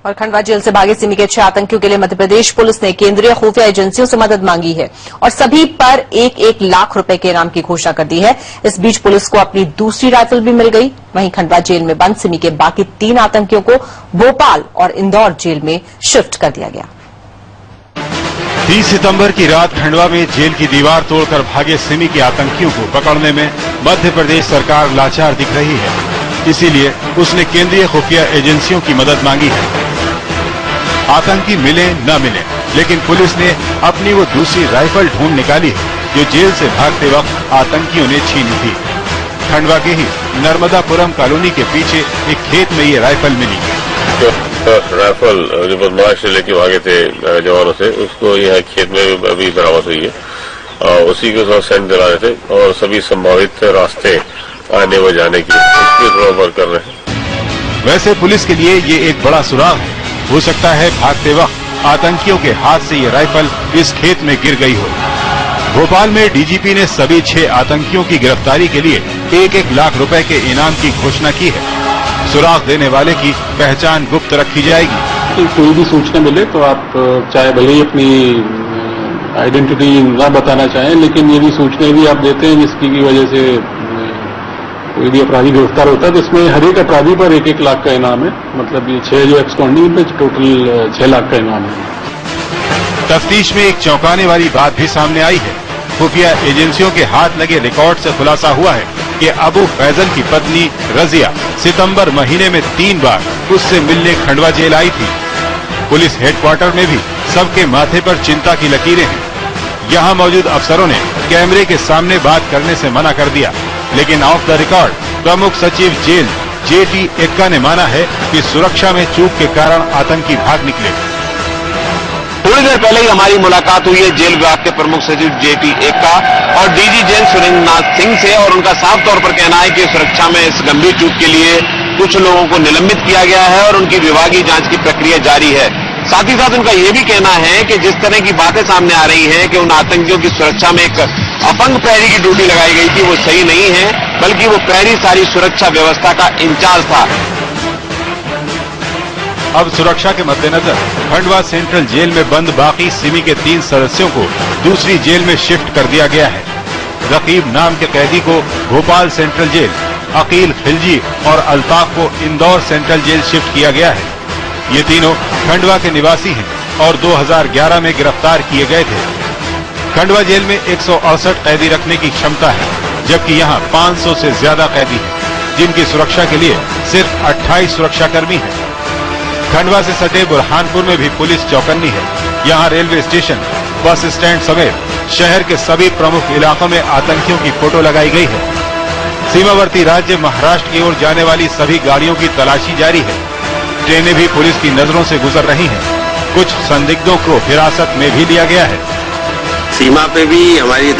और खंडवा जेल से भागे सिमी के 6 आतंकियों के लिए मध्य प्रदेश पुलिस ने केंद्रीय खुफिया एजेंसियों से मदद मांगी है और सभी पर 1-1 लाख रुपए के इनाम की घोषणा कर दी है। इस बीच पुलिस को अपनी दूसरी राइफल भी मिल गई। वहीं खंडवा जेल में बंद सिमी के बाकी 3 आतंकियों को भोपाल और इंदौर जेल में शिफ्ट कर दिया गया। 30 सितंबर की रात खंडवा में जेल की दीवार तोड़कर भागे सिमी के आतंकियों को पकड़ने में मध्य प्रदेश सरकार लाचार दिख रही है। इसीलिए उसने केंद्रीय खुफिया एजेंसियों की मदद मांगी है। आतंकी मिले न मिले, लेकिन पुलिस ने अपनी वो दूसरी राइफल ढूंढ निकाली है जो जेल से भागते वक्त आतंकियों ने छीनी थी। खंडवा के ही नर्मदापुरम कॉलोनी के पीछे एक खेत में ये राइफल मिली। राइफल जो बदमाश से लेके भागे थे जवानों से, उसको यहाँ खेत में अभी बरामद हुई है और उसी के साथ सेंड दिला रहे थे और सभी संभावित रास्ते आने व जाने की उसके थोड़ा वर्क कर रहे हैं। वैसे पुलिस के लिए ये एक बड़ा सुराग है। हो सकता है भागते वक्त आतंकियों के हाथ से ये राइफल इस खेत में गिर गई हो। भोपाल में डीजीपी ने सभी 6 आतंकियों की गिरफ्तारी के लिए 1-1 लाख रुपए के इनाम की घोषणा की है। सुराग देने वाले की पहचान गुप्त रखी जाएगी। कोई भी सूचना मिले तो आप चाहे भले ही अपनी आइडेंटिटी न बताना चाहें, लेकिन यदि सूचना भी आप देते हैं जिसकी की वजह से कोई भी अपराधी गिरफ्तार होता है तो इसमें हर एक अपराधी पर 1-1 लाख का इनाम है। मतलब ये 6 जो एक्सकॉन्डिंग पे टोटल 6 लाख का इनाम है। तफ्तीश में एक चौंकाने वाली बात भी सामने आई है। खुफिया एजेंसियों के हाथ लगे रिकॉर्ड से खुलासा हुआ है कि अबू फैजल की पत्नी रजिया सितंबर महीने में 3 बार उससे मिलने खंडवा जेल आई थी। पुलिस हेडक्वार्टर में भी सबके माथे पर चिंता की लकीरें हैं। यहाँ मौजूद अफसरों ने कैमरे के सामने बात करने से मना कर दिया, लेकिन ऑफ द रिकॉर्ड प्रमुख सचिव जेल जेटी एक्का ने माना है कि सुरक्षा में चूक के कारण आतंकी भाग निकले। थोड़ी देर पहले ही हमारी मुलाकात हुई है जेल विभाग के प्रमुख सचिव जेटी एक्का और डीजी जेल सुरेंद्रनाथ सिंह से, और उनका साफ तौर पर कहना है कि सुरक्षा में इस गंभीर चूक के लिए कुछ लोगों को निलंबित किया गया है और उनकी विभागीय जांच की प्रक्रिया जारी है। साथ ही साथ उनका यह भी कहना है कि जिस तरह की बातें सामने आ रही हैं कि उन आतंकियों की सुरक्षा में एक अपंग प्रहरी की ड्यूटी लगाई गई थी, वो सही नहीं है, बल्कि वो प्रहरी सारी सुरक्षा व्यवस्था का इंचार्ज था। अब सुरक्षा के मद्देनजर खंडवा सेंट्रल जेल में बंद बाकी सिमी के 3 सदस्यों को दूसरी जेल में शिफ्ट कर दिया गया है। रकीब नाम के कैदी को भोपाल सेंट्रल जेल, अकील खिलजी और अल्ताफ को इंदौर सेंट्रल जेल शिफ्ट किया गया है। ये तीनों खंडवा के निवासी हैं और 2011 में गिरफ्तार किए गए थे। खंडवा जेल में 168 कैदी रखने की क्षमता है, जबकि यहाँ 500 से ज्यादा कैदी हैं, जिनकी सुरक्षा के लिए सिर्फ 28 सुरक्षाकर्मी हैं। खंडवा से सटे बुरहानपुर में भी पुलिस चौकन्नी है। यहाँ रेलवे स्टेशन, बस स्टैंड समेत शहर के सभी प्रमुख इलाकों में आतंकियों की फोटो लगाई गई है। सीमावर्ती राज्य महाराष्ट्र की ओर जाने वाली सभी गाड़ियों की तलाशी जारी है। ट्रेनें भी पुलिस की नजरों से गुजर रही हैं। कुछ संदिग्धों को हिरासत में भी लिया गया है। सीमा पे भी हमारी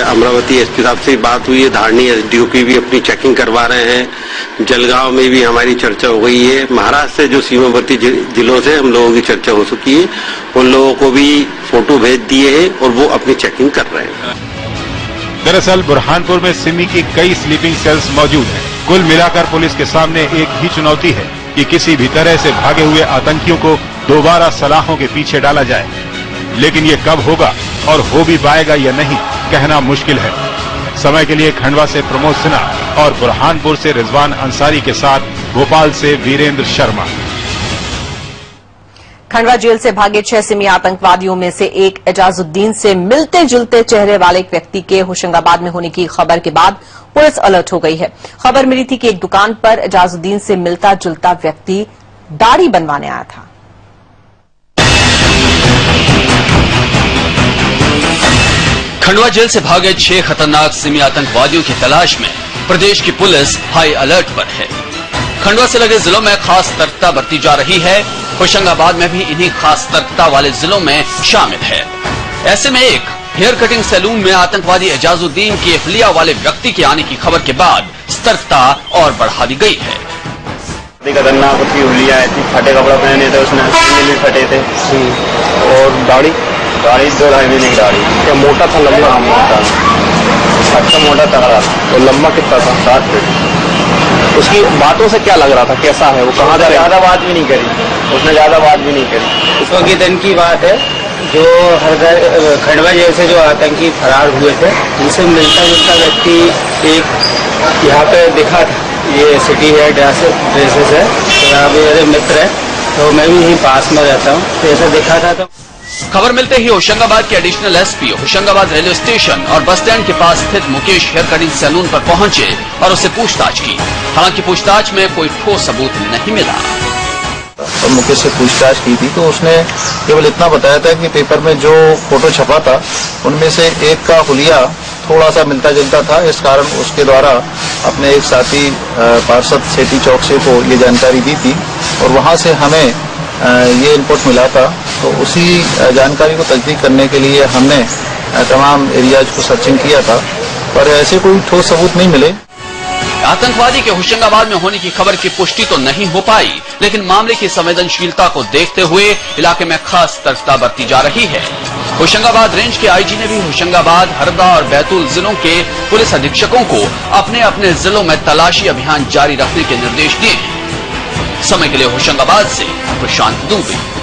अमरावती एसपी साहब से बात हुई है, धारणी एसडीओ की भी अपनी चेकिंग करवा रहे हैं। जलगांव में भी हमारी चर्चा हो गई है। महाराष्ट्र से जो सीमावर्ती जिलों से हम लोगों की चर्चा हो चुकी है, उन लोगों को भी फोटो भेज दिए हैं और वो अपनी चेकिंग कर रहे हैं। दरअसल बुरहानपुर में सिमी की कई स्लीपिंग सेल्स मौजूद हैं। कुल मिलाकर पुलिस के सामने एक ही चुनौती है कि किसी भी तरह से भागे हुए आतंकियों को दोबारा सलाखों के पीछे डाला जाए, लेकिन ये कब होगा और हो भी पाएगा या नहीं, कहना मुश्किल है। समय के लिए खंडवा से प्रमोद सिन्हा और बुरहानपुर से रिजवान अंसारी के साथ भोपाल से वीरेंद्र शर्मा। खंडवा जेल से भागे 6 सिमी आतंकवादियों में से एक एजाजुद्दीन से मिलते जुलते चेहरे वाले एक व्यक्ति के होशंगाबाद में होने की खबर के बाद पुलिस अलर्ट हो गई है। खबर मिली थी कि एक दुकान पर एजाजुद्दीन से मिलता जुलता व्यक्ति दाढ़ी बनवाने आया था। खंडवा जेल से भागे 6 खतरनाक सिमी आतंकवादियों की तलाश में प्रदेश की पुलिस हाई अलर्ट पर है। खंडवा से लगे जिलों में खास सतर्कता बरती जा रही है। होशंगाबाद में भी इन्हीं खास सतर्कता वाले जिलों में शामिल है। ऐसे में एक हेयर कटिंग सैलून में आतंकवादी एजाजुद्दीन के एहलिया वाले व्यक्ति के आने की खबर के बाद सतर्कता और बढ़ा दी गई है। खतरनाक उसकी हुलिया आई थी, फटे कपड़ा पहने थे, उसने भी फटे थे और दाढ़ी 2-2.5 महीने की दाढ़ी। क्या मोटा था? लंबा? मोटा, अच्छा मोटा तगड़ा। और लंबा कितना था? 7 फीट। उसकी बातों से क्या लग रहा था, कैसा है वो, कहाँ जा रहा है? ज्यादा बात भी नहीं करी उसने, ज्यादा बात भी नहीं करी। इसको की दिन की बात है, जो खंडवा जेल से जो आतंकी फरार हुए थे, इनसे मिलता जुलता व्यक्ति एक यहाँ पे दिखा था। ये सिटी है, ड्रेसेस है, तो यहाँ पे मेरे मित्र है, तो मैं भी यहीं पास में रहता हूँ, तो ऐसा दिखा था। तो खबर मिलते ही होशंगाबाद के additional SP Hoshangabad railway station और बस स्टैंड के पास स्थित मुकेश हेयर कटिंग सैलून पर पहुंचे और उससे पूछताछ की। हालांकि पूछताछ में कोई ठोस सबूत नहीं मिला। और मुकेश से पूछताछ की थी तो उसने केवल इतना बताया था कि पेपर में जो फोटो छपा था उनमें से एक का हुलिया थोड़ा सा मिलता जुलता था। इस कारण उसके द्वारा अपने एक साथी पार्षद सेठी चौक से को ये जानकारी दी थी और वहां से हमें ये इनपुट मिला था। तो उसी जानकारी को तस्दीक करने के लिए हमने तमाम एरियाज को सर्चिंग किया था, पर ऐसे कोई ठोस सबूत नहीं मिले। आतंकवादी के होशंगाबाद में होने की खबर की पुष्टि तो नहीं हो पाई, लेकिन मामले की संवेदनशीलता को देखते हुए इलाके में खास सतर्कता बरती जा रही है। होशंगाबाद रेंज के आईजी ने भी होशंगाबाद, हरदा और बैतूल जिलों के पुलिस अधीक्षकों को अपने अपने जिलों में तलाशी अभियान जारी रखने के निर्देश दिए हैं। समय के लिए होशंगाबाद से प्रशांत दुबे।